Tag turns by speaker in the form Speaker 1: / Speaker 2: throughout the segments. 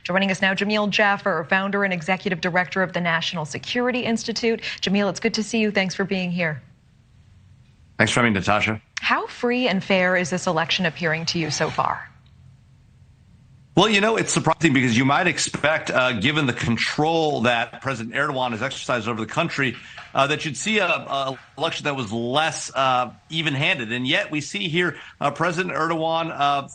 Speaker 1: Joining us now, Jamil Jaffer, founder and executive director of the National Security Institute. Jamil, it's good to see you. Thanks for being here.
Speaker 2: Thanks for having me, Natasha.
Speaker 1: How free and fair is this election appearing to you so far?
Speaker 2: Well, you know, it's surprising because you might expect, given the control that President Erdogan has exercised over the country, that you'd see a election that was less even-handed. And yet we see here President Erdogan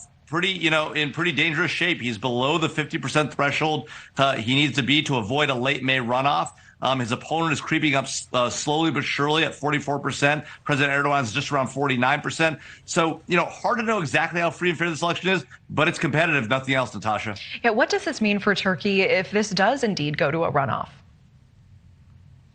Speaker 2: in pretty dangerous shape. He's below the 50% threshold he needs to be to avoid a late May runoff. His opponent is creeping up slowly but surely at 44%. President Erdogan is just around 49%. So, hard to know exactly how free and fair this election is, but it's competitive, nothing else, Natasha.
Speaker 1: Yeah, what does this mean for Turkey if this does indeed go to a runoff?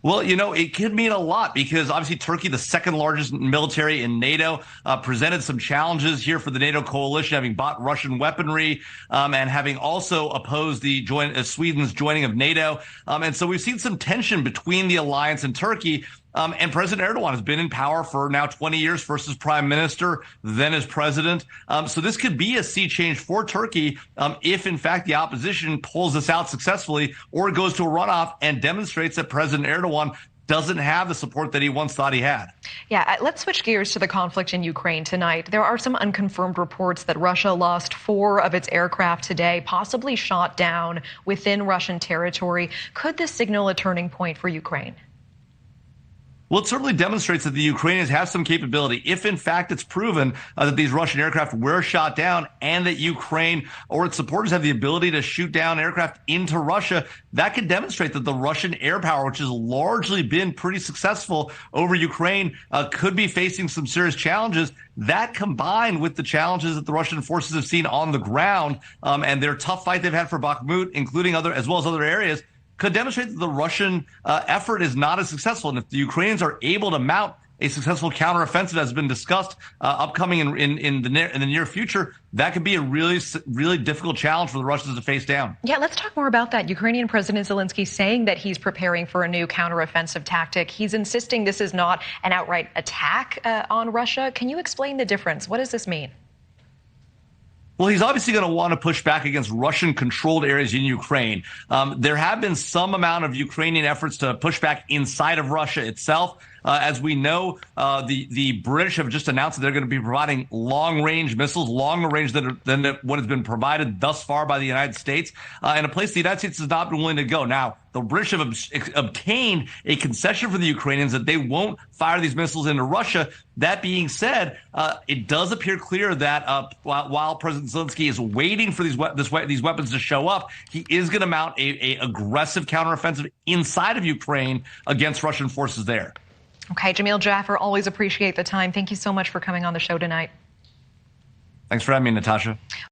Speaker 2: Well, it could mean a lot because obviously Turkey, the second largest military in NATO, presented some challenges here for the NATO coalition, having bought Russian weaponry and having also opposed Sweden's joining of NATO. And so we've seen some tension between the alliance and Turkey. And President Erdogan has been in power for now 20 years, first as prime minister, then as president. So this could be a sea change for Turkey if, in fact, the opposition pulls this out successfully or goes to a runoff and demonstrates that President Erdogan doesn't have the support that he once thought he had.
Speaker 1: Yeah, let's switch gears to the conflict in Ukraine tonight. There are some unconfirmed reports that Russia lost 4 of its aircraft today, possibly shot down within Russian territory. Could this signal a turning point for Ukraine?
Speaker 2: Well, it certainly demonstrates that the Ukrainians have some capability. If, in fact, it's proven that these Russian aircraft were shot down and that Ukraine or its supporters have the ability to shoot down aircraft into Russia, that could demonstrate that the Russian air power, which has largely been pretty successful over Ukraine, could be facing some serious challenges. That combined with the challenges that the Russian forces have seen on the ground and their tough fight they've had for Bakhmut, including as well as other areas, could demonstrate that the Russian effort is not as successful. And if the Ukrainians are able to mount a successful counteroffensive, as has been discussed, upcoming in the near future, that could be a really difficult challenge for the Russians to face down.
Speaker 1: Yeah, let's talk more about that. Ukrainian President Zelensky saying that he's preparing for a new counteroffensive tactic. He's insisting this is not an outright attack on Russia. Can you explain the difference? What does this mean?
Speaker 2: Well, he's obviously going to want to push back against Russian-controlled areas in Ukraine. There have been some amount of Ukrainian efforts to push back inside of Russia itself. As we know, the British have just announced that they're going to be providing long-range missiles, longer range than what has been provided thus far by the United States, and a place the United States has not been willing to go. Now, the British have obtained a concession for the Ukrainians that they won't fire these missiles into Russia. That being said, it does appear clear that while President Zelensky is waiting for these weapons to show up, he is going to mount a aggressive counteroffensive inside of Ukraine against Russian forces there.
Speaker 1: Okay, Jamil Jaffer, always appreciate the time. Thank you so much for coming on the show tonight.
Speaker 2: Thanks for having me, Natasha.